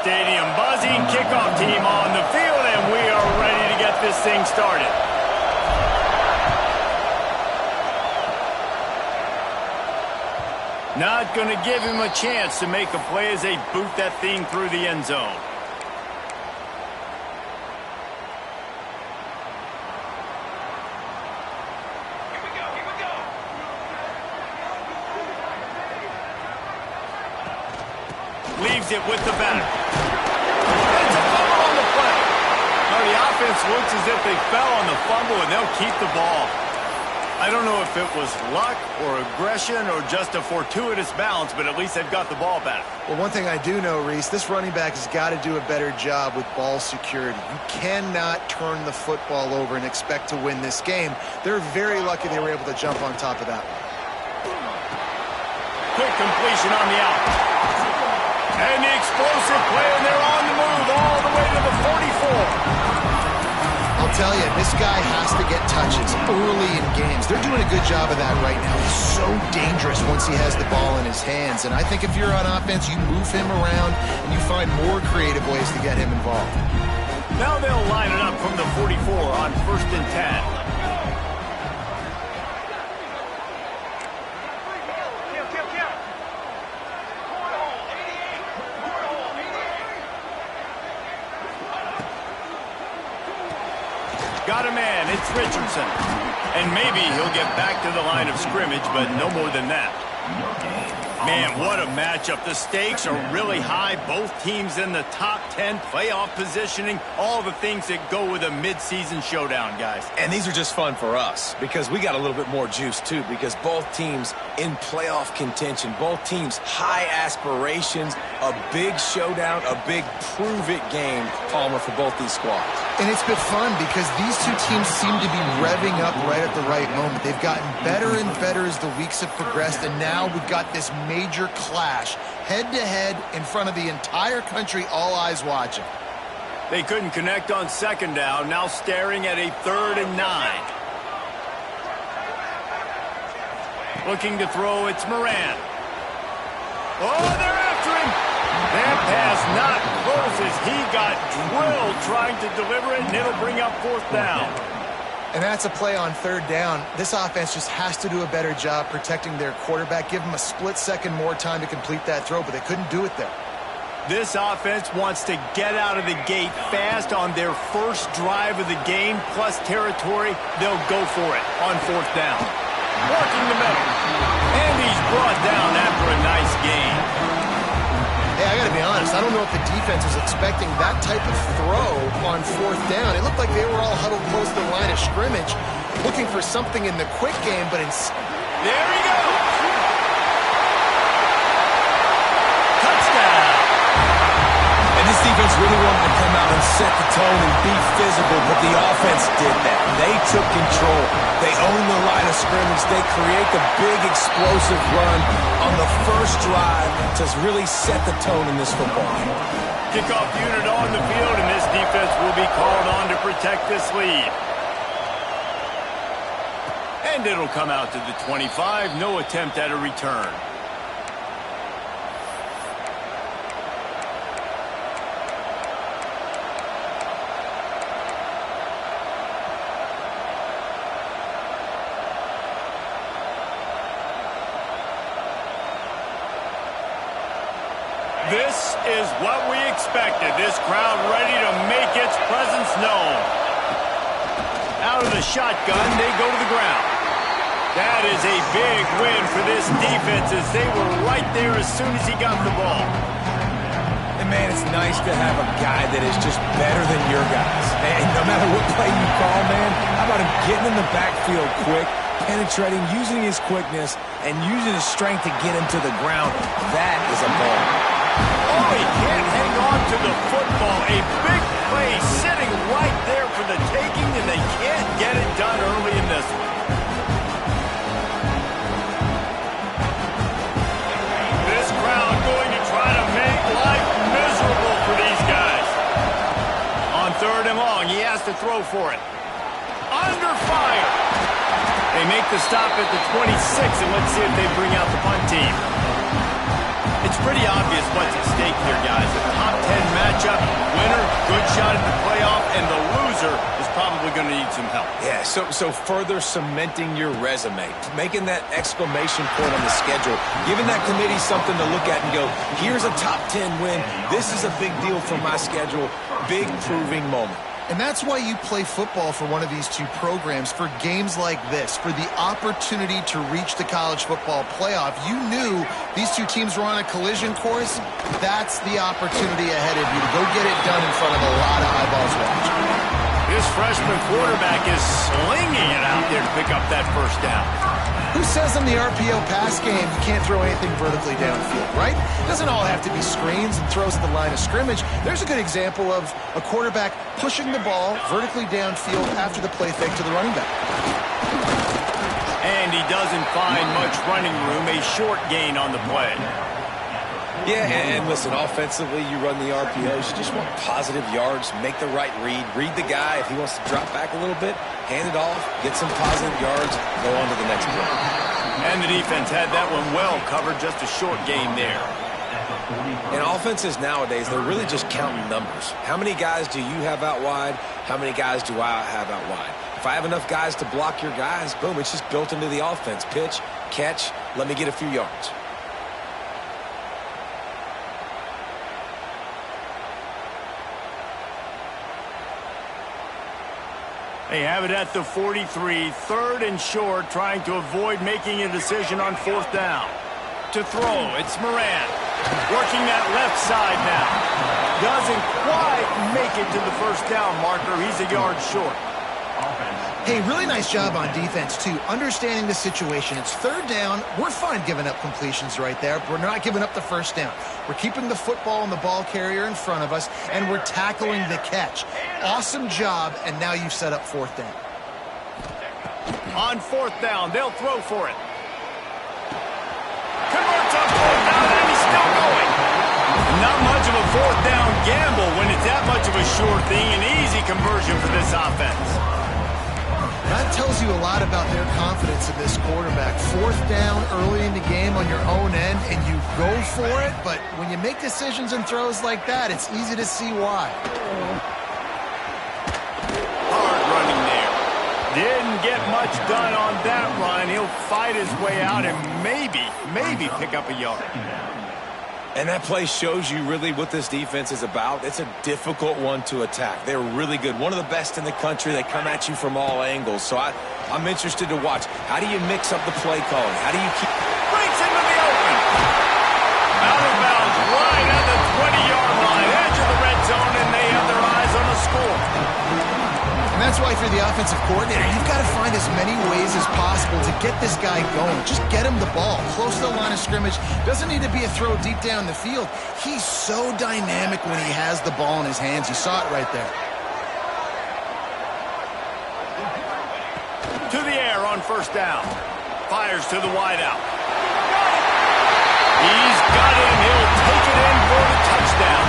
stadium buzzing. Kickoff team on the field, and we are ready to get this thing started. Not going to give him a chance to make a play as they boot that thing through the end zone. Leaves it with the back. It's a fumble on the play. Now the offense looks as if they fell on the fumble, and they'll keep the ball. I don't know if it was luck or aggression or just a fortuitous bounce, but at least they've got the ball back. Well, one thing I do know, Reese, this running back has got to do a better job with ball security. You cannot turn the football over and expect to win this game. They're very lucky they were able to jump on top of that one. Quick completion on the out. And the explosive play, and they're on the move all the way to the 44. I'll tell you, this guy has to get touches early in games. They're doing a good job of that right now. He's so dangerous once he has the ball in his hands. And I think if you're on offense, you move him around and you find more creative ways to get him involved. Now they'll line it up from the 44 on 1st and 10. Got a man, it's Richardson. And maybe he'll get back to the line of scrimmage, but no more than that. Man, what a matchup. The stakes are really high. Both teams in the top 10, playoff positioning, all the things that go with a midseason showdown, guys. And these are just fun for us because we got a little bit more juice, too, because both teams in playoff contention, both teams high aspirations, a big showdown, a big prove-it game, Palmer, for both these squads. And it's been fun because these two teams seem to be revving up right at the right moment. They've gotten better and better as the weeks have progressed, and now we've got this major clash, head-to-head in front of the entire country, all eyes watching. They couldn't connect on 2nd down, now staring at a 3rd and 9. Looking to throw, it's Moran. Oh, they're after him! That pass not close as he got drilled trying to deliver it, and it'll bring up 4th down. And that's a play on 3rd down. This offense just has to do a better job protecting their quarterback. Give him a split second more time to complete that throw, but they couldn't do it there. This offense wants to get out of the gate fast on their first drive of the game, plus territory. They'll go for it on 4th down. Working the middle. And he's brought down after a nice gain. Hey, I got to be honest, I don't know if the defense was expecting that type of throw on 4th down. It looked like they were all huddled close to the line of scrimmage, looking for something in the quick game, but there he goes! Touchdown! And this defense really wanted to come out and set the tone and be physical, but the offense did that. They took control. They owned the line of scrimmage. They create the big explosive run on the first drive to really set the tone in this football game. Kickoff unit on the field, and this defense will be called on to protect this lead. And it'll come out to the 25. No attempt at a return. This is what we expected. This crowd ready to make its presence known. Out of the shotgun, they go to the ground. That is a big win for this defense as they were right there as soon as he got the ball. And, man, it's nice to have a guy that is just better than your guys. And no matter what play you call, man, how about him getting in the backfield quick, penetrating, using his quickness, and using his strength to get him to the ground. That is a ball. Oh, he can't hang on to the football. A big play sitting right there for the taking, and they can't get it done early in this one. This crowd going to try to make life miserable for these guys. On 3rd and long, he has to throw for it. Under fire. They make the stop at the 26, and let's see if they bring out the punt team. It's pretty obvious what's at stake here, guys. A top 10 matchup, winner, good shot at the playoff, and the loser is probably going to need some help. Yeah, so further cementing your resume, making that exclamation point on the schedule, giving that committee something to look at and go, here's a top 10 win. This is a big deal for my schedule. Big proving moment. And that's why you play football for one of these two programs, for games like this, for the opportunity to reach the college football playoff. You knew these two teams were on a collision course. That's the opportunity ahead of you to go get it done in front of a lot of eyeballs watching. This freshman quarterback is slinging it out there to pick up that first down. Who says in the RPO pass game you can't throw anything vertically downfield, right? It doesn't all have to be screens and throws at the line of scrimmage. There's a good example of a quarterback pushing the ball vertically downfield after the play fake to the running back. And he doesn't find much running room, a short gain on the play. Yeah, and listen, offensively, you run the RPOs. You just want positive yards, make the right read the guy. If he wants to drop back a little bit, hand it off, get some positive yards, go on to the next play. And the defense had that one well covered, just a short gain there. In offenses nowadays, they're really just counting numbers. How many guys do you have out wide? How many guys do I have out wide? If I have enough guys to block your guys, boom, it's just built into the offense. Pitch, catch, let me get a few yards. They have it at the 43, third and short, trying to avoid making a decision on fourth down. To throw, it's Moran. Working that left side now. Doesn't quite make it to the first down marker. He's a yard short. Hey, really nice job on defense, too. Understanding the situation. It's third down. We're fine giving up completions right there. We're not giving up the first down. We're keeping the football and the ball carrier in front of us, and we're tackling the catch. Awesome job, and now you've set up fourth down. On fourth down, they'll throw for it. Converts on fourth down, and he's still going. Not much of a fourth down gamble when it's that much of a sure thing. An easy conversion for this offense. That tells you a lot about their confidence in this quarterback. Fourth down early in the game on your own end, and you go for it, but when you make decisions and throws like that, it's easy to see why. Hard running there. Didn't get much done on that run. He'll fight his way out and maybe pick up a yard. And that play shows you really what this defense is about. It's a difficult one to attack. They're really good. One of the best in the country. They come at you from all angles. So I'm interested to watch. How do you mix up the play calling? How do you keep... Breaks into the open. Out of bounds, right at the 20-yard line. Edge of the red zone, and they have their eyes on the score. And that's why, if you're the offensive coordinator, you've got to find as many ways as possible to get this guy going. Just get him the ball close to the line of scrimmage. Doesn't need to be a throw deep down the field. He's so dynamic when he has the ball in his hands. You saw it right there. To the air on first down. Fires to the wideout. He's got him. He'll take it in for the touchdown.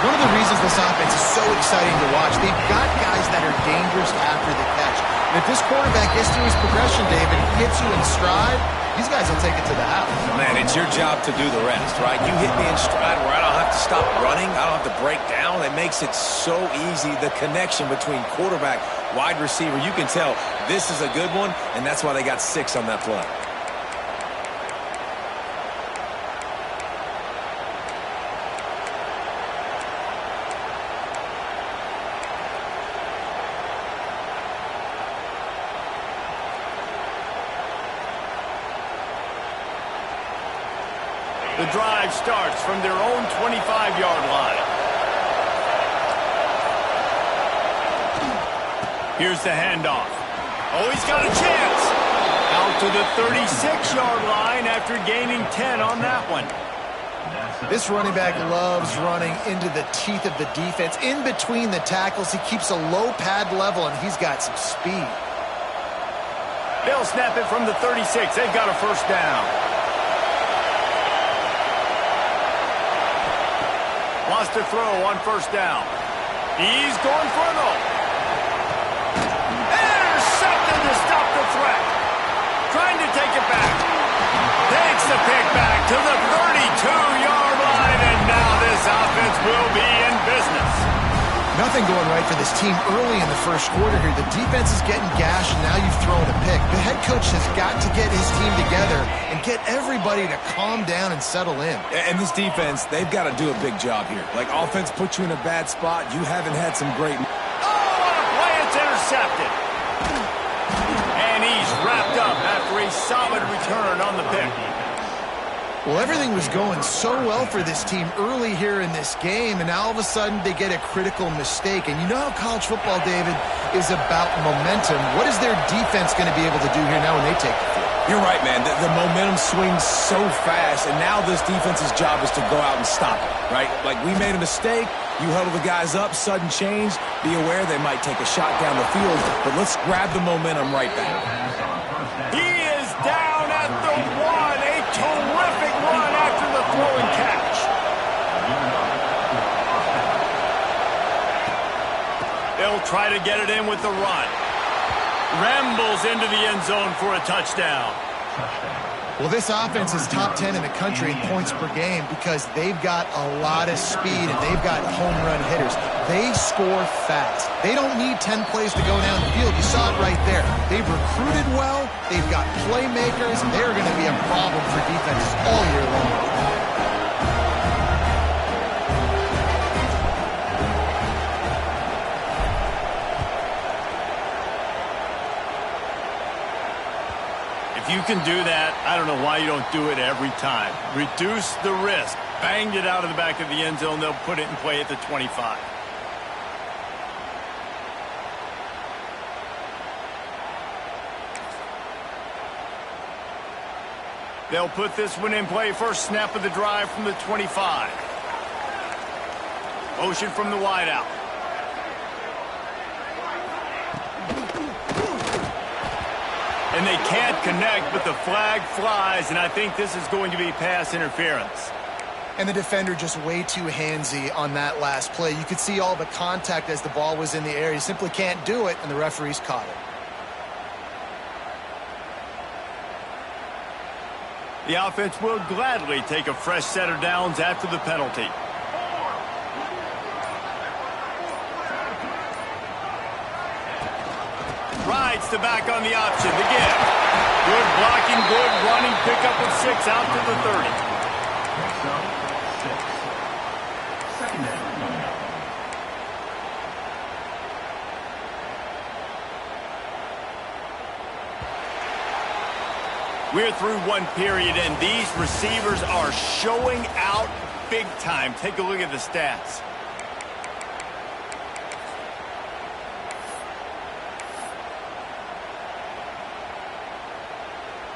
One of the reasons this offense is so exciting to watch, they've got guys that are dangerous after the catch. And if this quarterback gets through his progression, David, hits you in stride, these guys will take it to the house. Man, it's your job to do the rest, right? You hit me in stride where I don't have to stop running. I don't have to break down. It makes it so easy. The connection between quarterback, wide receiver, you can tell this is a good one, and that's why they got 6 on that play. The drive starts from their own 25-yard line. Here's the handoff. Oh, he's got a chance. Out to the 36-yard line after gaining 10 on that one. This running back loves running into the teeth of the defense. In between the tackles, he keeps a low pad level, and he's got some speed. They'll snap it from the 36. They've got a first down. Wants to throw on first down. He's going for it all. Intercepted to stop the threat. Trying to take it back. Takes the pick back to the 32-yard line, and now this offense will be in business. Nothing going right for this team early in the first quarter here. The defense is getting gashed, and now you've thrown a pick. The head coach has got to get his team together and get everybody to calm down and settle in. And this defense, they've got to do a big job here. Like, offense put you in a bad spot. You haven't had some great... Oh, what a play! It's intercepted. And he's wrapped up after a solid return on the pick. Well, everything was going so well for this team early here in this game, and now all of a sudden they get a critical mistake. And you know how college football, David, is about momentum. What is their defense going to be able to do here now when they take the field? You're right, man. The momentum swings so fast, and now this defense's job is to go out and stop it, right? Like, we made a mistake. You huddle the guys up, sudden change. Be aware they might take a shot down the field, but let's grab the momentum right back. He is down at the 1. A terrific run after the throw and catch. They'll try to get it in with the run. Rambles into the end zone for a touchdown. Well, this offense is top 10 in the country in points per game because they've got a lot of speed and they've got home run hitters. They score fast. They don't need 10 plays to go down the field. You saw it right there. They've recruited well. They've got playmakers. They're going to be a problem for defenses all year long. If you can do that, I don't know why you don't do it every time. Reduce the risk. Banged it out of the back of the end zone. They'll put it in play at the 25. They'll put this one in play. First snap of the drive from the 25. Motion from the wideout. And they can't connect, but the flag flies, and I think this is going to be pass interference. And the defender just way too handsy on that last play. You could see all the contact as the ball was in the air. You simply can't do it, and the referees caught it. The offense will gladly take a fresh set of downs after the penalty. Rides to back on the option. The give. Good blocking, good running. Pickup of 6 out to the 30. We're through one period, and these receivers are showing out big time. Take a look at the stats.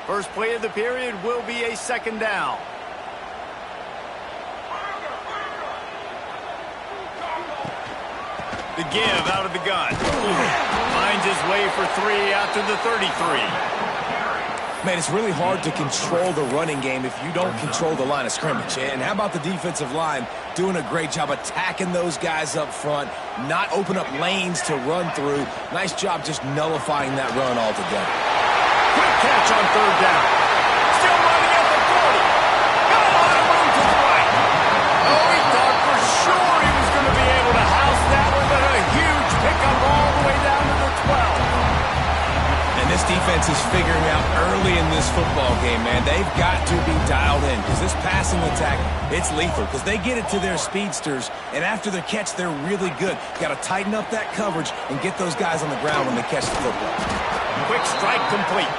First play of the period will be a second down. The give out of the gun. Finds his way for 3 out to the 33. Man, it's really hard to control the running game if you don't control the line of scrimmage. And how about the defensive line doing a great job attacking those guys up front, not open up lanes to run through. Nice job just nullifying that run altogether. Quick catch on third down. Still running at the 40. Got a lot of room to the right. Oh, he thought for sure he was going to be able to house that one, but a huge pickup all the way down to the 12. And this defense is figuring out early in this football game, man. They've got to be dialed in because this passing attack, it's lethal because they get it to their speedsters, and after the catch, they're really good. Got to tighten up that coverage and get those guys on the ground when they catch the football. Quick strike complete.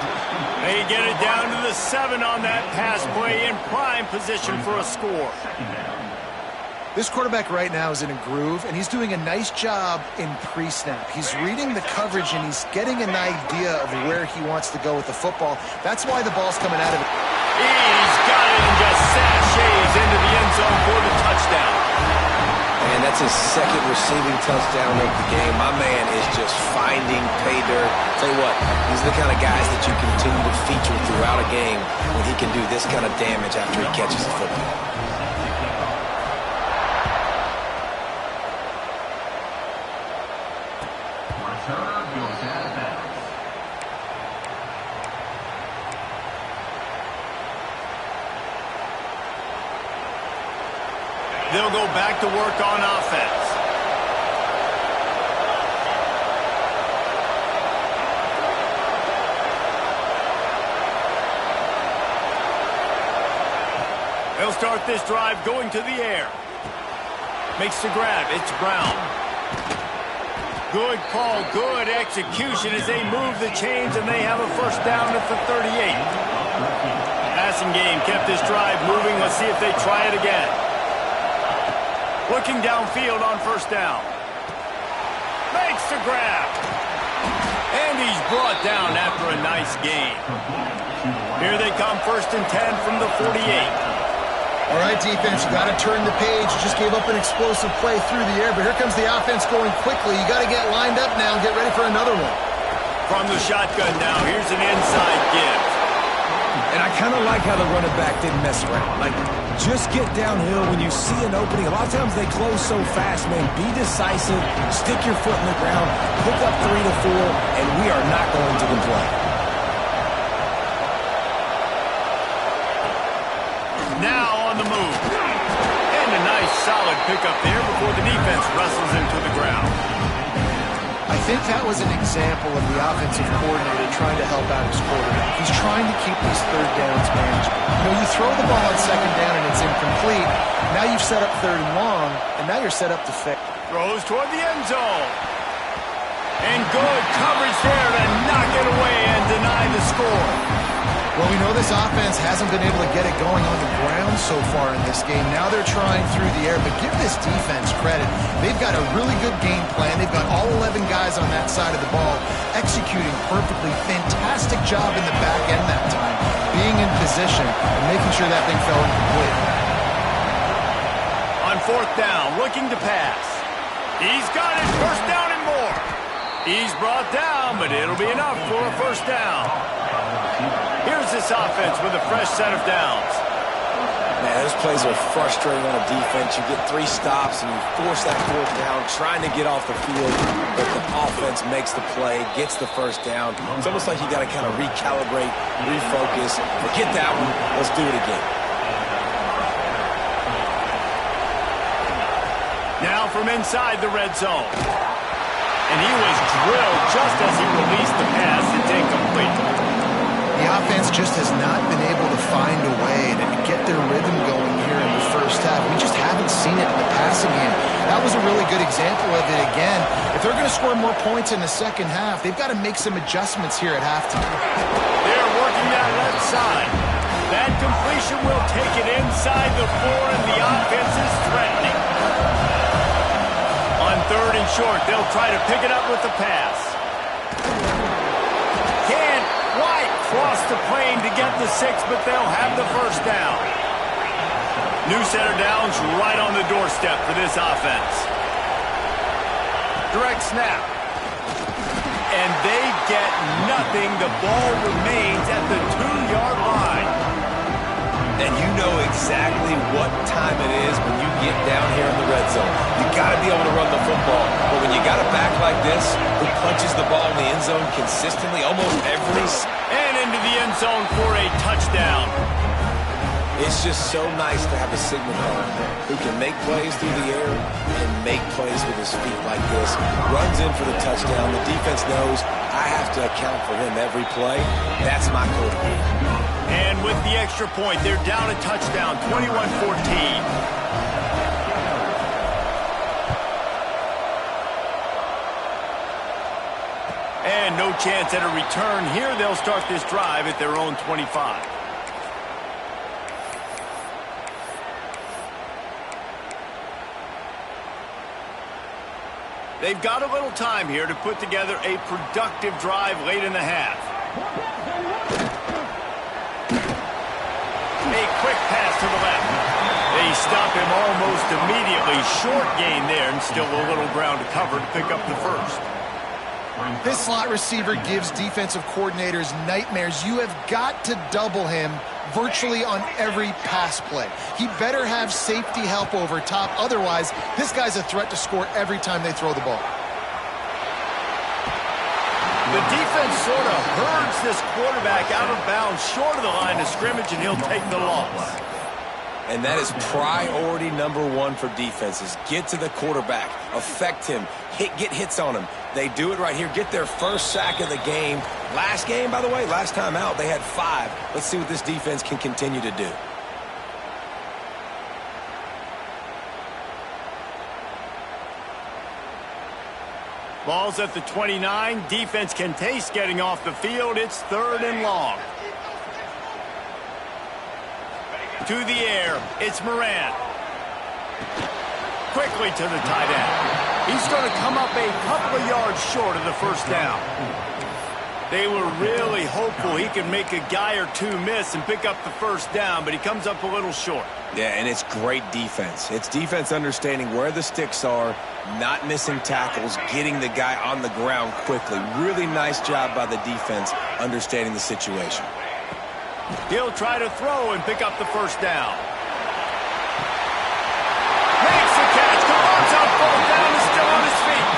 They get it down to the 7 on that pass play in prime position for a score. This quarterback right now is in a groove, and he's doing a nice job in pre-snap. He's reading the coverage, and he's getting an idea of where he wants to go with the football. That's why the ball's coming out of it. He's got it and just sashays into the end zone for the touchdown. And that's his second receiving touchdown of the game. My man is just finding pay dirt. Tell you what, these are the kind of guys that you continue to feature throughout a game when he can do this kind of damage after he catches the football. They'll go back to work on offense. They'll start this drive going to the air. Makes the grab. It's Brown. Good call, good execution as they move the chains, and they have a first down at the 38. Passing game kept this drive moving. Let's see if they try it again. Looking downfield on first down. Makes the grab. And he's brought down after a nice gain. Here they come, 1st and 10 from the 48. All right, defense, you got to turn the page. You just gave up an explosive play through the air, but here comes the offense going quickly. You got to get lined up now and get ready for another one. From the shotgun now, here's an inside give. And I kind of like how the running back didn't mess around. Like, just get downhill when you see an opening. A lot of times they close so fast, man. Be decisive, stick your foot in the ground, pick up 3 to 4, and we are not going to complain. Now on the move. And a nice solid pickup there before the defense wrestles into the ground. I think that was an example of the offensive coordinator trying to help out his quarterback. He's trying to keep these third downs manageable. You know, you throw the ball on second down and it's incomplete. Now you've set up 3rd and long, and now you're set up to fail. Throws toward the end zone. And good coverage there to knock it away and deny the score. Well, we know this offense hasn't been able to get it going on the ground so far in this game. Now they're trying through the air, but give this defense credit. They've got a really good game plan. They've got all 11 guys on that side of the ball executing perfectly. Fantastic job in the back end that time, being in position and making sure that thing fell incomplete. On 4th down, looking to pass. He's got it, 1st down and more. He's brought down, but it'll be enough for a 1st down. Here's this offense with a fresh set of downs. Man, those plays are frustrating on a defense. You get 3 stops and you force that 4th down, trying to get off the field, but the offense makes the play, gets the 1st down. It's almost like you got to kind of recalibrate, refocus. Forget that one. Let's do it again. Now from inside the red zone. And he was drilled just as he released the pass. It's incomplete. The offense just has not been able to find a way to get their rhythm going here in the first half. We just haven't seen it in the passing game. That was a really good example of it again. If they're going to score more points in the second half, they've got to make some adjustments here at halftime. They're working that left side. That completion will take it inside the 4, and the offense is threatening. On 3rd and short, they'll try to pick it up with the pass. Can't quite cross the plane to get the 6, but they'll have the 1st down. New set of downs right on the doorstep for this offense. Direct snap. And they get nothing. The ball remains at the 2-yard line. And you know exactly what time it is when you get down here in the red zone. You got to be able to run the football. But when you got a back like this, who punches the ball in the end zone consistently, almost every... And into the end zone for a touchdown. It's just so nice to have a signal caller who can make plays through the air and make plays with his feet like this. Runs in for the touchdown. The defense knows I have to account for him every play. That's my code of game. And with the extra point, they're down a touchdown, 21-14. And no chance at a return here. They'll start this drive at their own 25. They've got a little time here to put together a productive drive late in the half. A quick pass to the left. They stop him almost immediately. Short gain there, and still a little ground to cover to pick up the 1st. This slot receiver gives defensive coordinators nightmares. You have got to double him virtually on every pass play. He better have safety help over top. Otherwise, this guy's a threat to score every time they throw the ball. The defense sort of herds this quarterback out of bounds short of the line of scrimmage, and he'll take the loss. And that is priority number one for defenses. Get to the quarterback, affect him, get hits on him. They do it right here. Get their first sack of the game. Last game, by the way, last time out, they had 5. Let's see what this defense can continue to do. Ball's at the 29. Defense can taste getting off the field. It's 3rd and long. To the air, it's Moran. Quickly to the tight end. He's going to come up a couple of yards short of the first down. They were really hopeful he could make a guy or two miss and pick up the first down, but he comes up a little short. Yeah, and it's great defense. It's defense understanding where the sticks are, not missing tackles, getting the guy on the ground quickly. Really nice job by the defense understanding the situation. He'll try to throw and pick up the first down. Makes the catch. Comes on 4th down. Is still on his feet.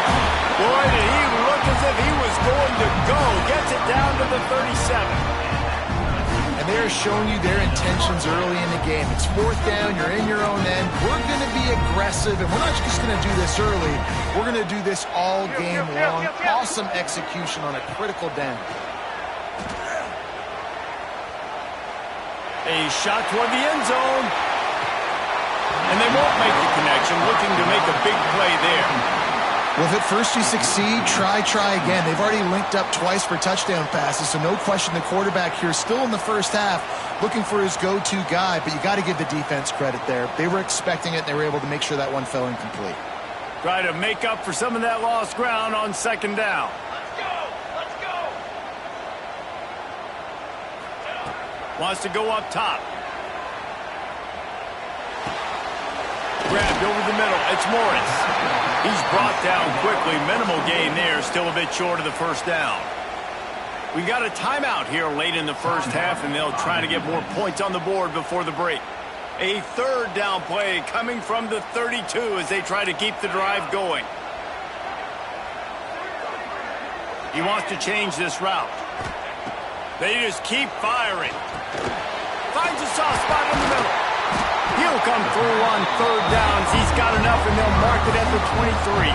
Boy, did he look as if he was going to go. Gets it down to the 37. And they're showing you their intentions early in the game. It's 4th down. You're in your own end. We're going to be aggressive, and we're not just going to do this early. We're going to do this all game long. Awesome execution on a critical down. A shot toward the end zone. And they won't make the connection, looking to make a big play there. Well, if at first you succeed, try again. They've already linked up twice for touchdown passes, so no question the quarterback here still in the first half looking for his go-to guy, but you got to give the defense credit there. They were expecting it, and they were able to make sure that one fell incomplete. Try to make up for some of that lost ground on 2nd down. Wants to go up top. Grabbed over the middle. It's Morris. He's brought down quickly. Minimal gain there. Still a bit short of the first down. We got a timeout here late in the first half, and they'll try to get more points on the board before the break. A 3rd down play coming from the 32 as they try to keep the drive going. He wants to change this route. They just keep firing. Finds a soft spot in the middle. He'll come through on 3rd downs. He's got enough, and they'll mark it at the 23.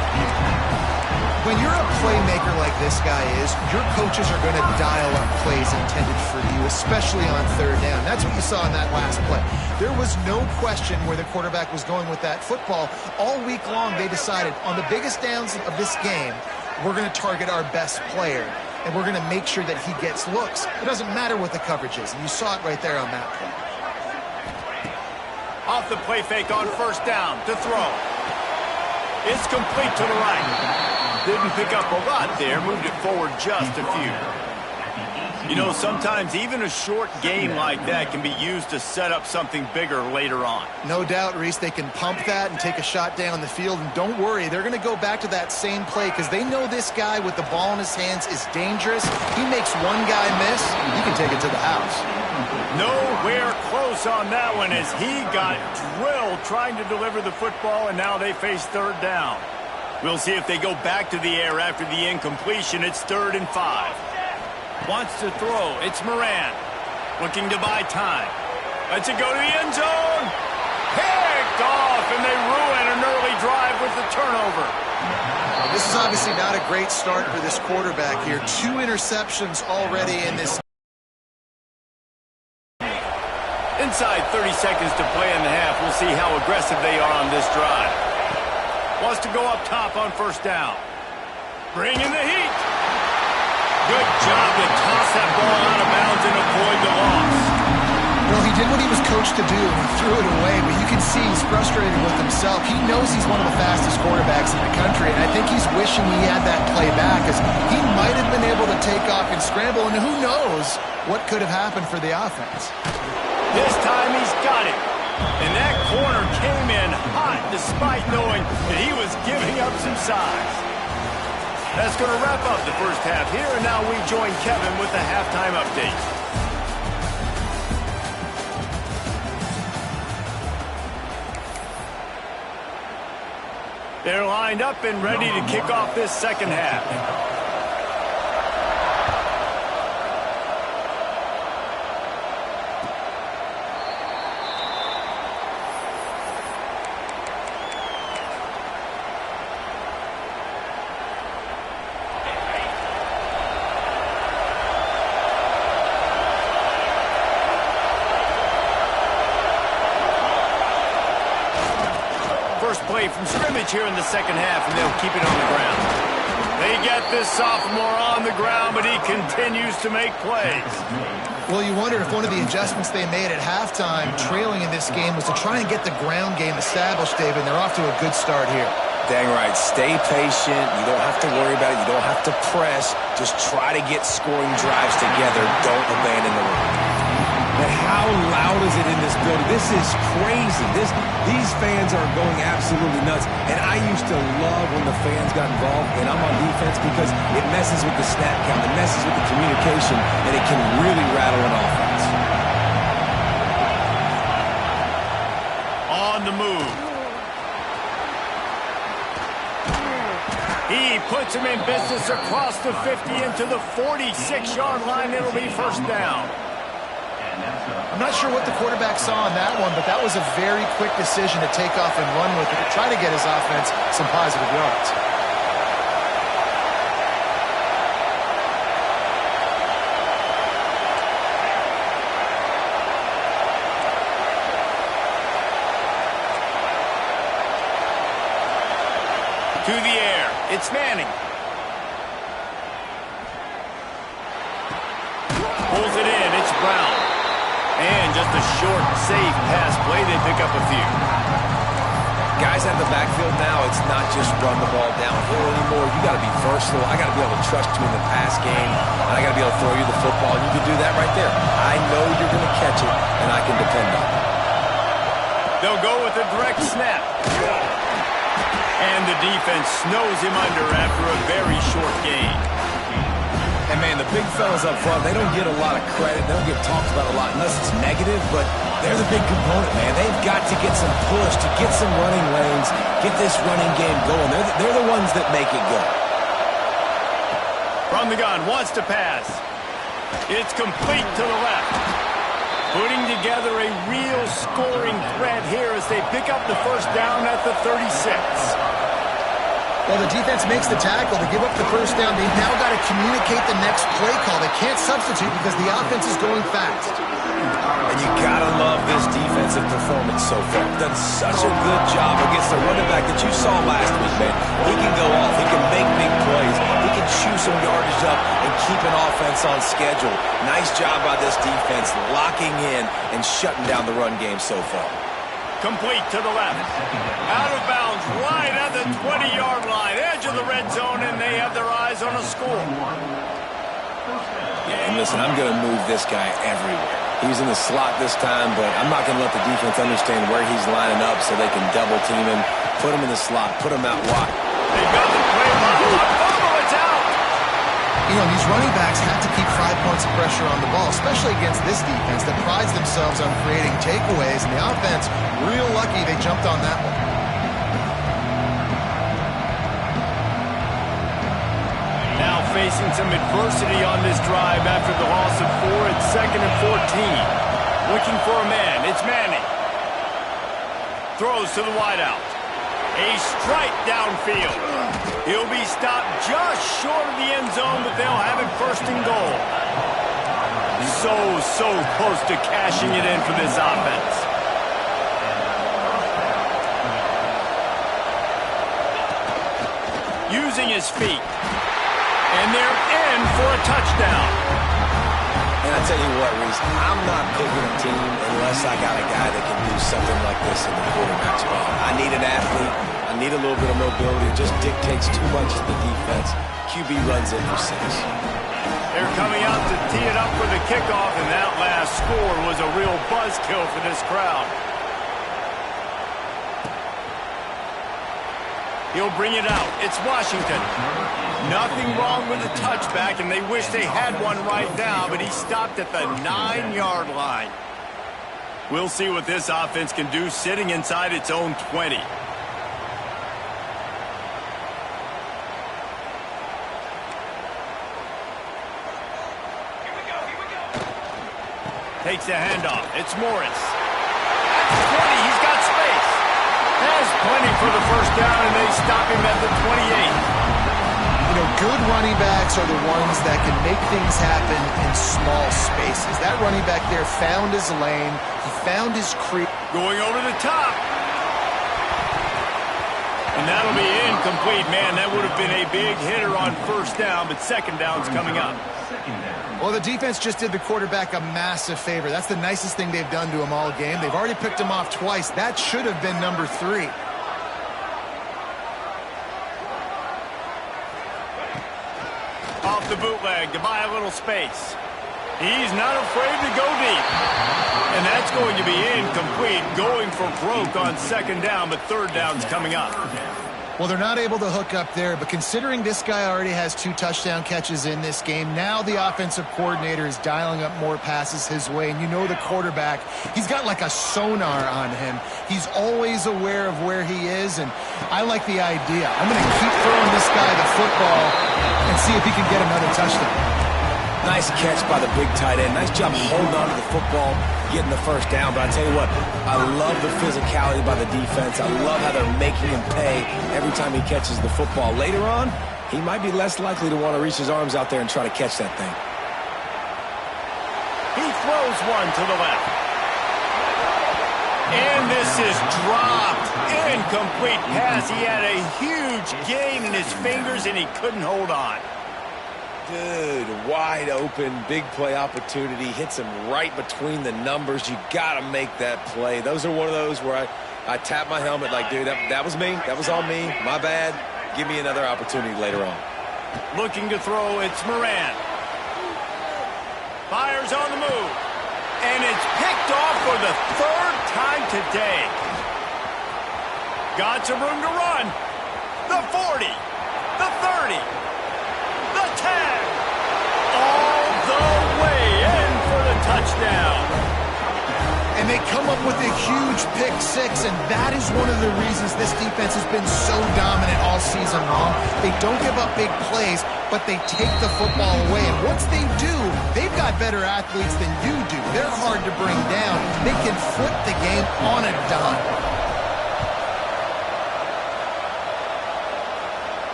When you're a playmaker like this guy is, your coaches are going to dial up plays intended for you, especially on 3rd down. That's what you saw in that last play. There was no question where the quarterback was going with that football. All week long, they decided on the biggest downs of this game, we're going to target our best player, and we're going to make sure that he gets looks. It doesn't matter what the coverage is, and you saw it right there on that play. Off the play fake on 1st down to throw. It's complete to the right. Didn't pick up a lot there, moved it forward just a few. You know, sometimes even a short game like that can be used to set up something bigger later on. No doubt, Reese, they can pump that and take a shot down the field. And don't worry, they're going to go back to that same play because they know this guy with the ball in his hands is dangerous. He makes one guy miss, he can take it to the house. Nowhere close on that one as he got drilled trying to deliver the football, and now they face 3rd down. We'll see if they go back to the air after the incompletion. It's 3rd and 5. Wants to throw. It's Moran. Looking to buy time. Lets it go to the end zone. Picked off, and they ruin an early drive with the turnover. This is obviously not a great start for this quarterback here. 2 interceptions already in this. Inside 30 seconds to play in the half. We'll see how aggressive they are on this drive. Wants to go up top on 1st down. Bring in the heat. Good job to toss that ball out of bounds and avoid the loss. Well, he did what he was coached to do, and he threw it away, but you can see he's frustrated with himself. He knows he's one of the fastest quarterbacks in the country, and I think he's wishing he had that play back, as he might have been able to take off and scramble, and who knows what could have happened for the offense. This time he's got it. And that corner came in hot despite knowing that he was giving up some size. That's going to wrap up the first half here, and now we join Kevin with the halftime update. They're lined up and ready to kick off this second half. first play from scrimmage here in the second half, and they'll keep it on the ground. They get this sophomore on the ground, but he continues to make plays. Well, you wonder if one of the adjustments they made at halftime, trailing in this game, was to try and get the ground game established, David, and they're off to a good start here. Dang right. Stay patient. You don't have to worry about it. You don't have to press. Just try to get scoring drives together. Don't abandon the run. But how loud is it in this building? This is crazy. These fans are going absolutely nuts. And I used to love when the fans got involved, and I'm on defense, because it messes with the snap count. It messes with the communication, and it can really rattle an offense. On the move. He puts him in business across the 50 into the 46-yard line. It'll be first down. I'm not sure what the quarterback saw on that one, but that was a very quick decision to take off and run with it to try to get his offense some positive yards. To the air. It's Manning. Pulls it in. It's Brown. And just a short, safe pass play. They pick up a few. Guys out of the backfield now, it's not just run the ball downhill anymore. You got to be versatile. I got to be able to trust you in the pass game, and I got to be able to throw you the football, and you can do that right there. I know you're going to catch it, and I can depend on it. They'll go with a direct snap. And the defense snows him under after a very short gain. And, man, the big fellas up front, they don't get a lot of credit. They don't get talked about a lot unless it's negative, but they're the big component, man. They've got to get some push, to get some running lanes, get this running game going. They're the ones that make it go. From the gun, wants to pass. It's complete to the left. Putting together a real scoring threat here as they pick up the first down at the 36. Well, the defense makes the tackle to give up the first down. They've now got to communicate the next play call. They can't substitute because the offense is going fast. And you gotta love this defensive performance so far. Done such a good job against the running back that you saw last week, man. He can go off. He can make big plays. He can chew some yardage up and keep an offense on schedule. Nice job by this defense locking in and shutting down the run game so far. Complete to the left. Out of bounds right at the 20-yard line. Edge of the red zone, and they have their eyes on a score. Yeah, and listen, I'm going to move this guy everywhere. He's in the slot this time, but I'm not going to let the defense understand where he's lining up so they can double team him, put him in the slot, put him out wide. They got the play model. Oh, it's out. You know, these running backs have to keep 5 points of pressure on the ball, especially against this defense that prides themselves on creating takeaways, and the offense, real lucky they jumped on that one. Now facing some adversity on this drive after the loss of 4 at 2nd and 14. Looking for a man. It's Manning. Throws to the wideout. A strike downfield. He'll be stopped just short of the end zone, but they'll have it first and goal. So close to cashing it in for this offense. Using his feet. And they're in for a touchdown. And I tell you what, Reese, I'm not picking a team unless I got a guy that can do something like this in the quarterback spot. I need an athlete. I need a little bit of mobility. It just dictates too much of the defense. QB runs in for 6. They're coming out to tee it up for the kickoff, and that last score was a real buzzkill for this crowd. He'll bring it out. It's Washington. Nothing wrong with the touchback, and they wish they had one right now, but he stopped at the 9-yard line. We'll see what this offense can do sitting inside its own 20. Takes a handoff. It's Morris. At the 20, he's got space. Has plenty for the first down, and they stop him at the 28. You know, good running backs are the ones that can make things happen in small spaces. That running back there found his lane. He found his creep. Going over the top. And that'll be incomplete. Man, that would have been a big hitter on first down, but second down's coming up. Well, the defense just did the quarterback a massive favor. That's the nicest thing they've done to him all game. They've already picked him off twice. That should have been number 3. Off the bootleg to buy a little space. He's not afraid to go deep. And that's going to be incomplete, going for broke on second down, but third down's coming up. Well, they're not able to hook up there, but considering this guy already has 2 touchdown catches in this game, now the offensive coordinator is dialing up more passes his way, and you know the quarterback, he's got like a sonar on him. He's always aware of where he is, and I like the idea. I'm going to keep throwing this guy the football and see if he can get another touchdown. Nice catch by the big tight end. Nice job holding on to the football, getting the first down. But I tell you what, I love the physicality by the defense. I love how they're making him pay every time he catches the football. Later on, he might be less likely to want to reach his arms out there and try to catch that thing. He throws one to the left. And this is dropped. Incomplete pass. He had a huge gain in his fingers, and he couldn't hold on. Dude, wide open, big play opportunity. Hits him right between the numbers. You got to make that play. Those are one of those where I tap my helmet like, dude, that was me. That was on me. My bad. Give me another opportunity later on. Looking to throw, it's Moran. Fires on the move. And it's picked off for the 3rd time today. Got some room to run. The 40. The 30. The 10. All the way in for the touchdown. And they come up with a huge pick 6, and that is one of the reasons this defense has been so dominant all season long. They don't give up big plays, but they take the football away. And once they do, they've got better athletes than you do. They're hard to bring down. They can flip the game on a dime.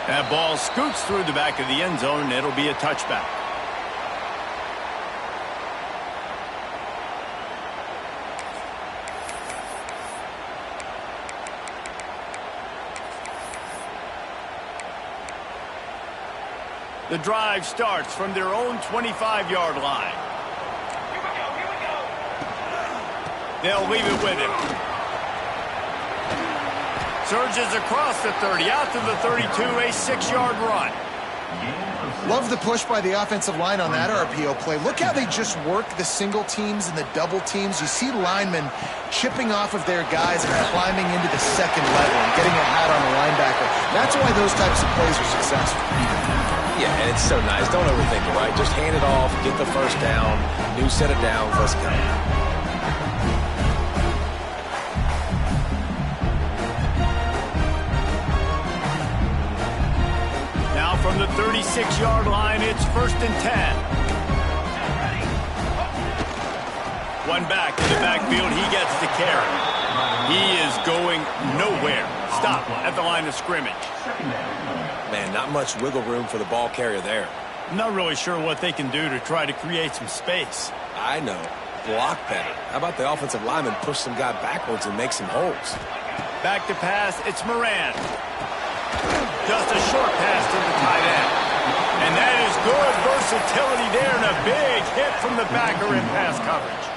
That ball scoots through the back of the end zone, and it'll be a touchback. The drive starts from their own 25-yard line. They'll leave it with him. Surges across the 30, out to the 32, a 6-yard run. Love the push by the offensive line on that RPO play. Look how they just work the single teams and the double teams. You see linemen chipping off of their guys and climbing into the second level and getting a hat on the linebacker. That's why those types of plays are successful. Yeah, and it's so nice. Don't overthink it, right? Just hand it off, get the first down, new set of downs, let's go. From the 36-yard line, it's 1st and 10. One back in the backfield. He gets the carry. He is going nowhere. Stop at the line of scrimmage. Man, not much wiggle room for the ball carrier there. I'm not really sure what they can do to try to create some space. I know. Block better. How about the offensive lineman push some guy backwards and make some holes? Back to pass. It's Moran. Just a short pass to the tight end. And that is good versatility there and a big hit from the backer in pass coverage.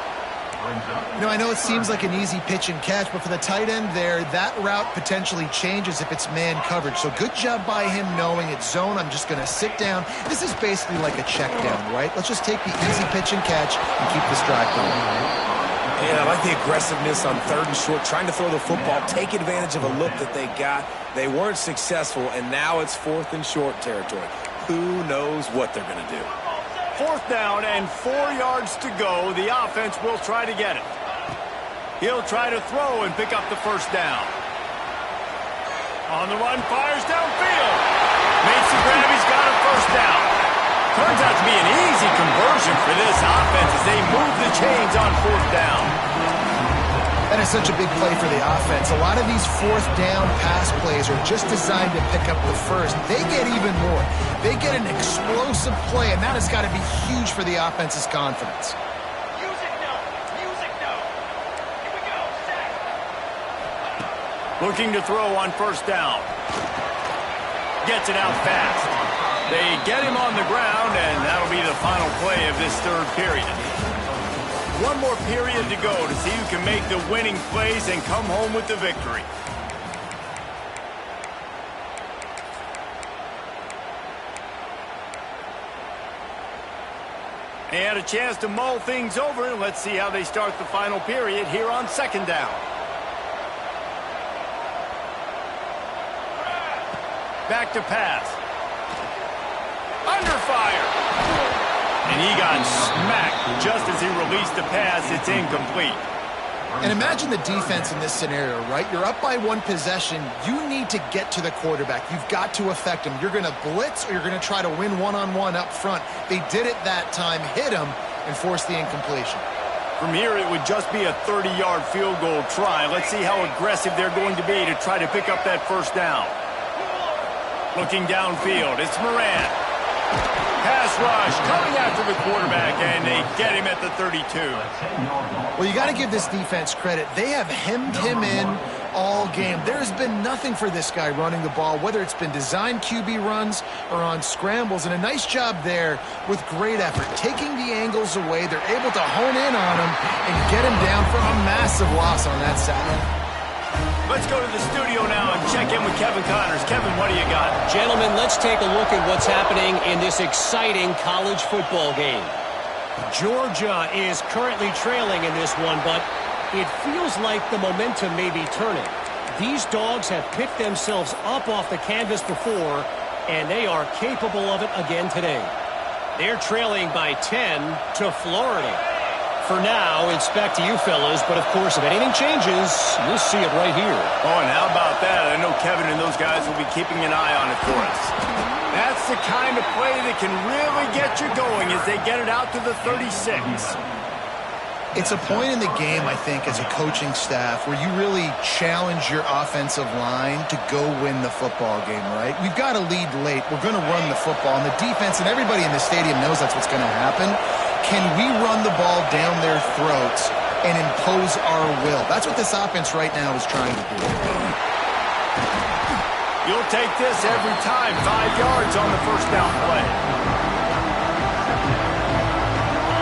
You know, I know it seems like an easy pitch and catch, but for the tight end there, that route potentially changes if it's man coverage. So good job by him knowing it's zone. I'm just going to sit down. This is basically like a check down, right? Let's just take the easy pitch and catch and keep this drive going. And I like the aggressiveness on 3rd and short, trying to throw the football, take advantage of a look that they got. They weren't successful, and now it's 4th and short territory. Who knows what they're going to do? 4th down and 4 yards to go. The offense will try to get it. He'll try to throw and pick up the first down. On the run, fires downfield. Makes the grab, he's got a first down. Turns out to be an easy conversion for this offense as they move the chains on 4th down. That is such a big play for the offense. A lot of these 4th down pass plays are just designed to pick up the first. They get even more. They get an explosive play, and that has got to be huge for the offense's confidence. Looking to throw on first down. Gets it out fast. They get him on the ground, and that'll be the final play of this third period. One more period to go to see who can make the winning plays and come home with the victory. They had a chance to mull things over. Let's see how they start the final period here on second down. Back to pass. Under fire. And he got smacked just as he released the pass. It's incomplete. And imagine the defense in this scenario, right? You're up by one possession. You need to get to the quarterback. You've got to affect him. You're going to blitz or you're going to try to win one-on-one up front. They did it that time, hit him, and forced the incompletion. From here, it would just be a 30-yard field goal try. Let's see how aggressive they're going to be to try to pick up that first down. Looking downfield, it's Moran. Pass rush, coming after the quarterback, and they get him at the 32. Well, you got to give this defense credit. They have hemmed him in all game. There's been nothing for this guy running the ball, whether it's been designed QB runs or on scrambles, and a nice job there with great effort. Taking the angles away, they're able to hone in on him and get him down for a massive loss on that side. Let's go to the studio now and check in with Kevin Connors. Kevin, what do you got? Gentlemen, let's take a look at what's happening in this exciting college football game. Georgia is currently trailing in this one, but it feels like the momentum may be turning. These dogs have picked themselves up off the canvas before, and they are capable of it again today. They're trailing by 10 to Florida. For now, it's back to you fellas, but of course, if anything changes, you'll see it right here. Oh, and how about that? I know Kevin and those guys will be keeping an eye on it for us. That's the kind of play that can really get you going as they get it out to the 36. It's a point in the game, I think, as a coaching staff where you really challenge your offensive line to go win the football game, right? We've got to lead late. We're going to run the football, and the defense and everybody in the stadium knows that's what's going to happen. Can we run the ball down their throats and impose our will? That's what this offense right now is trying to do. You'll take this every time. 5 yards on the first down play.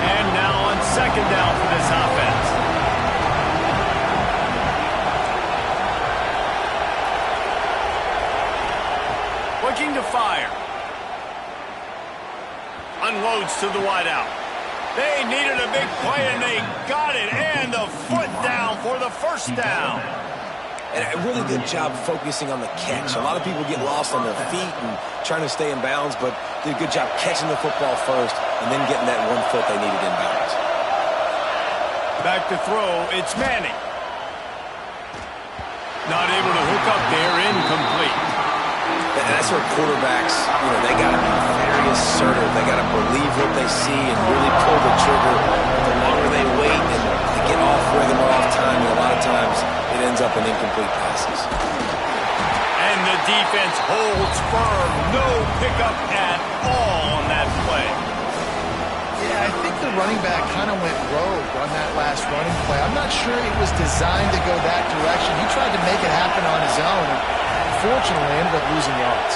And now on second down for this offense. Looking to fire. Unloads to the wideout. They needed a big play, and they got it. And the foot down for the first down. And a really good job focusing on the catch. A lot of people get lost on their feet and trying to stay in bounds, but did a good job catching the football first and then getting that 1 foot they needed in bounds. Back to throw, it's Manning. Not able to hook up there, incomplete. And that's where quarterbacks, they got to be very assertive. They got to believe what they see and really pull the trigger. The longer they wait and they get off rhythm or off time, a lot of times it ends up in incomplete passes. And the defense holds firm. No pickup at all on that play. Yeah, I think the running back kind of went rogue on that last running play. I'm not sure it was designed to go that direction. He tried to make it happen on his own. Unfortunately, ended up losing yards.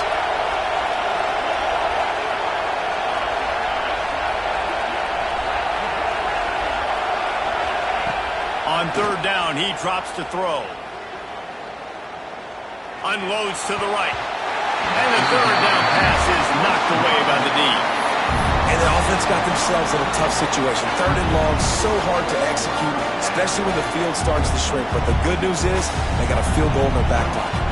On third down, he drops to throw. Unloads to the right. And the third down pass is knocked away by the D. And the offense got themselves in a tough situation. Third and long, so hard to execute, especially when the field starts to shrink. But the good news is they got a field goal in their back pocket.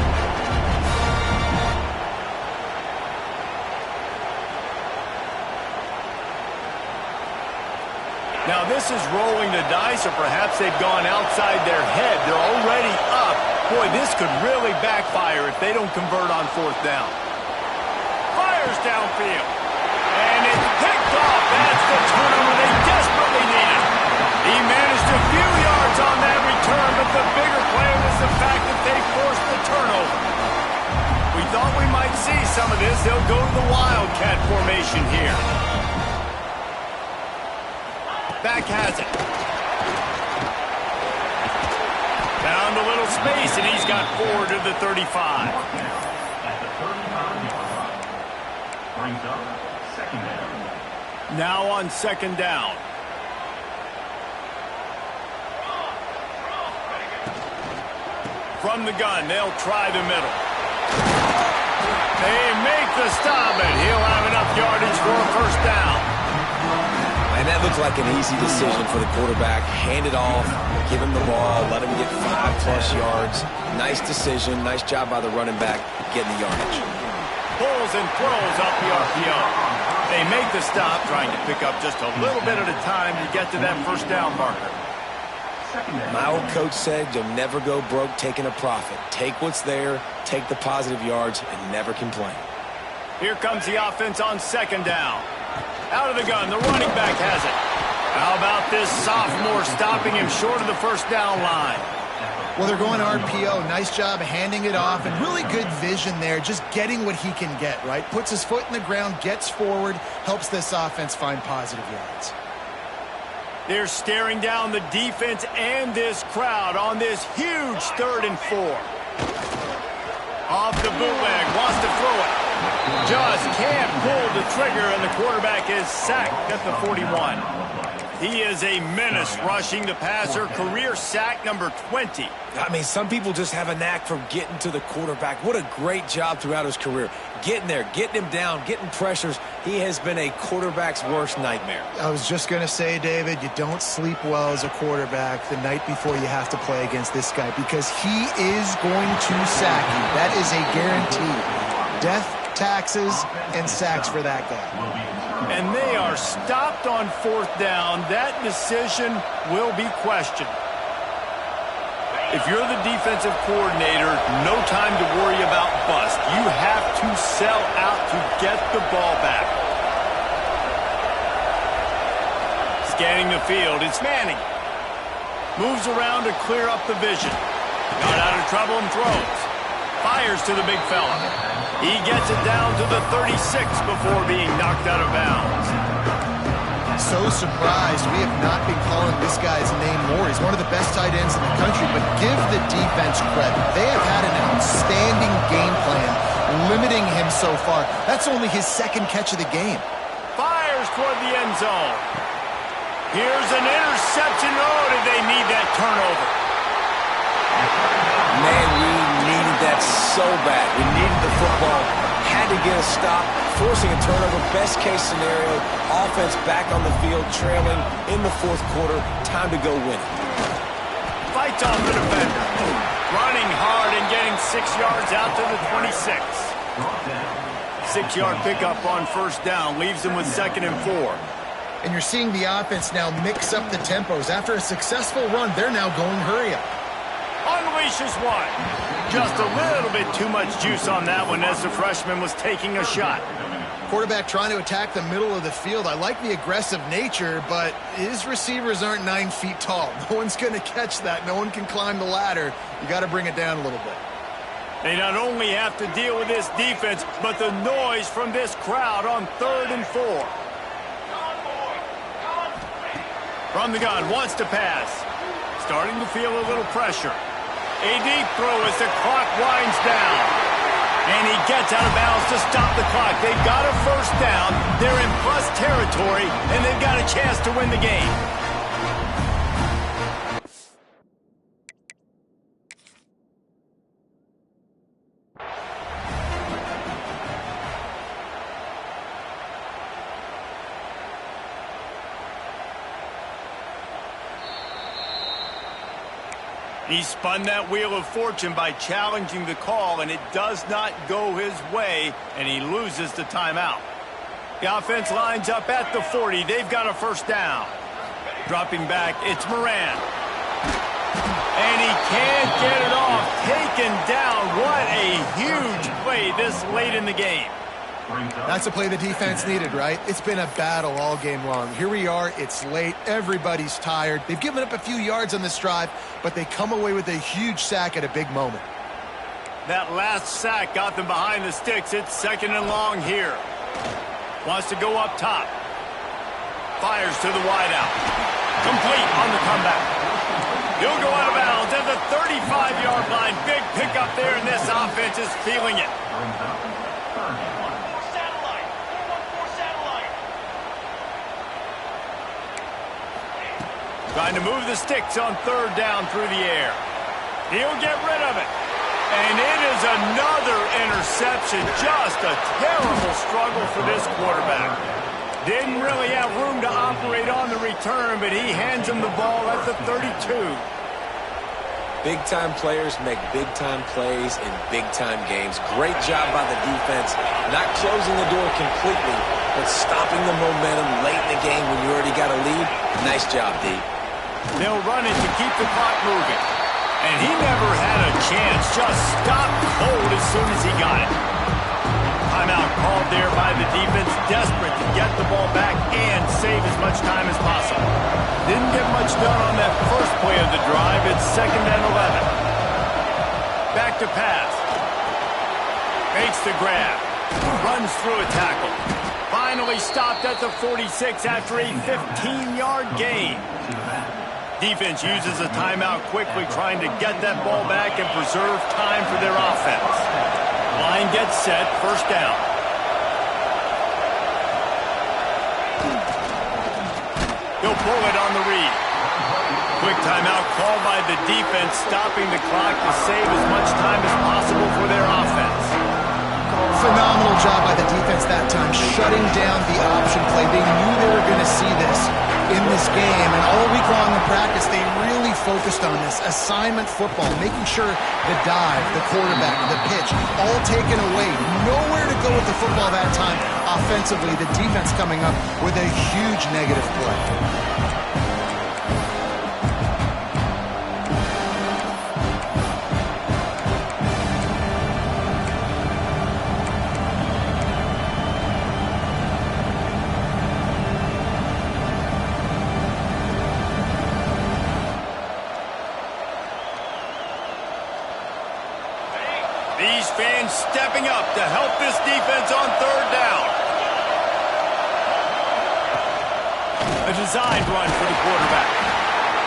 Now this is rolling the dice, or perhaps they've gone outside their head. They're already up. Boy, this could really backfire if they don't convert on fourth down. Fires downfield. And it's picked off. That's the turnover they desperately needed. He managed a few yards on that return, but the bigger play was the fact that they forced the turnover. We thought we might see some of this. They'll go to the Wildcat formation here. Back has it. Found a little space, and he's got 4 to the 35. Brings up second down. Now on second down. From the gun, they'll try the middle. They make the stop, and he'll have enough yardage for a first down. And that looked like an easy decision for the quarterback. Hand it off, give him the ball, let him get 5+ yards. Nice decision, nice job by the running back getting the yardage. Pulls and throws up the RPO. They make the stop, trying to pick up just a little bit at a time to get to that first down marker. My old coach said you'll never go broke taking a profit. Take what's there, take the positive yards, and never complain. Here comes the offense on second down. Out of the gun, the running back has it. How about this sophomore stopping him short of the first down line? Well, they're going RPO. Nice job handing it off, and really good vision there, just getting what he can get, right? Puts his foot in the ground, gets forward, helps this offense find positive yards. They're staring down the defense and this crowd on this huge 3rd and 4. Off the bootleg, wants to throw it. Just can't pull the trigger, and the quarterback is sacked at the 41. He is a menace rushing the passer. Career sack number 20. I mean, some people just have a knack for getting to the quarterback. What a great job throughout his career. Getting there, getting him down, getting pressures. He has been a quarterback's worst nightmare. I was just going to say, David, you don't sleep well as a quarterback the night before you have to play against this guy, because he is going to sack you. That is a guarantee. Death, taxes, and sacks for that guy. And they are stopped on 4th down. That decision will be questioned. If you're the defensive coordinator, no time to worry about bust. You have to sell out to get the ball back. Scanning the field, it's Manning. Moves around to clear up the vision. Got out of trouble and throws. Fires to the big fella. He gets it down to the 36 before being knocked out of bounds. So surprised we have not been calling this guy's name more. He's one of the best tight ends in the country, but give the defense credit. They have had an outstanding game plan, limiting him so far. That's only his 2nd catch of the game. Fires toward the end zone. Here's an interception. Oh, did they need that turnover? Man, we needed that so bad. We needed the football. Had to get a stop, forcing a turnover. Best case scenario, offense back on the field, trailing in the 4th quarter. Time to go win it. Fights off the defender. Running hard and getting 6 yards out to the 26. 6-yard pickup on first down. Leaves them with 2nd and 4. And you're seeing the offense now mix up the tempos. After a successful run, they're now going hurry up. Unleashes one. Just a little bit too much juice on that one as the freshman was taking a shot. Quarterback trying to attack the middle of the field. I like the aggressive nature, but his receivers aren't 9 feet tall. No one's going to catch that. No one can climb the ladder. You got to bring it down a little bit. They not only have to deal with this defense, but the noise from this crowd on 3rd and 4. From the gun, wants to pass. Starting to feel a little pressure. A deep throw as the clock winds down. And he gets out of bounds to stop the clock. They've got a first down. They're in plus territory, and they've got a chance to win the game. He spun that wheel of fortune by challenging the call, and it does not go his way, and he loses the timeout. The offense lines up at the 40. They've got a first down. Dropping back, it's Moran. And he can't get it off. Taken down. What a huge play this late in the game. That's a play the defense needed, right? It's been a battle all game long. Here we are. It's late. Everybody's tired. They've given up a few yards on this drive, but they come away with a huge sack at a big moment. That last sack got them behind the sticks. It's 2nd and long here. Wants to go up top. Fires to the wideout. Complete on the comeback. He'll go out of bounds at the 35-yard line. Big pickup there, and this offense is feeling it. Brings up third and 1. Trying to move the sticks on third down through the air. He'll get rid of it. And it is another interception. Just a terrible struggle for this quarterback. Didn't really have room to operate on the return, but he hands him the ball at the 32. Big-time players make big-time plays in big-time games. Great job by the defense, not closing the door completely, but stopping the momentum late in the game when you already got a lead. Nice job, D. They'll run it to keep the clock moving. And he never had a chance. Just stopped cold as soon as he got it. Timeout called there by the defense, desperate to get the ball back and save as much time as possible. Didn't get much done on that first play of the drive. It's 2nd and 11. Back to pass. Makes the grab. Runs through a tackle. Finally stopped at the 46 after a 15-yard gain. Defense uses a timeout quickly, trying to get that ball back and preserve time for their offense. Line gets set, first down. He'll pull it on the read. Quick timeout called by the defense, stopping the clock to save as much time as possible for their offense. Phenomenal job by the defense that time, shutting down the option play. They knew they were going to see this in this game, and all week long in practice, they really focused on this assignment football, making sure the dive, the quarterback, the pitch, all taken away. Nowhere to go with the football that time. Offensively, the defense coming up with a huge negative play. These fans stepping up to help this defense on third down. A designed run for the quarterback.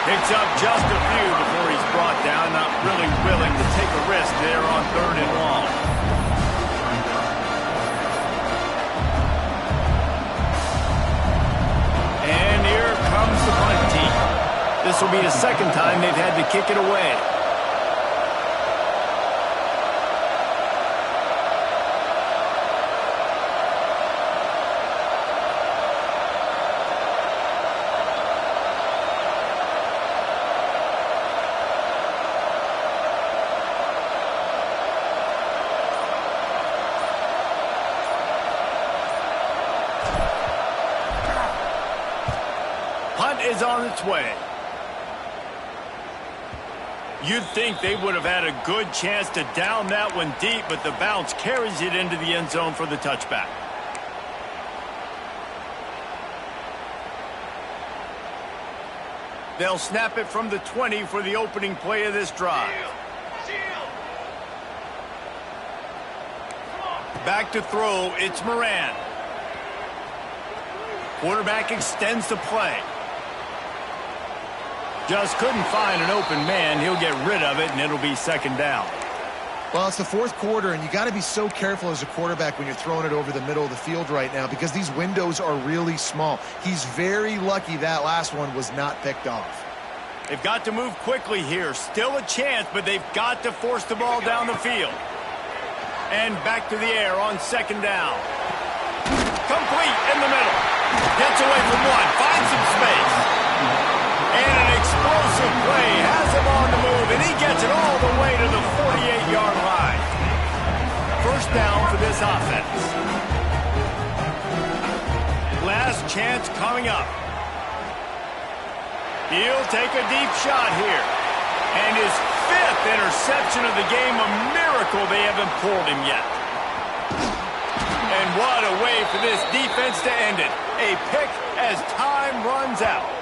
Picks up just a few before he's brought down, not really willing to take a risk there on 3rd and long. And here comes the punt team. This will be the 2nd time they've had to kick it away. Is on its way. You'd think they would have had a good chance to down that one deep, but the bounce carries it into the end zone for the touchback. They'll snap it from the 20 for the opening play of this drive. Back to throw, it's Moran. Quarterback extends the play. Just couldn't find an open man. He'll get rid of it, and it'll be 2nd down. Well, it's the 4th quarter, and you got to be so careful as a quarterback when you're throwing it over the middle of the field right now because these windows are really small. He's very lucky that last one was not picked off. They've got to move quickly here. Still a chance, but they've got to force the ball down the field. And back to the air on 2nd down. Complete in the middle. Gets away from one. Finds some space. And an explosive play has him on the move, and he gets it all the way to the 48-yard line. First down for this offense. Last chance coming up. He'll take a deep shot here. And his 5th interception of the game, a miracle they haven't pulled him yet. And what a way for this defense to end it. A pick as time runs out.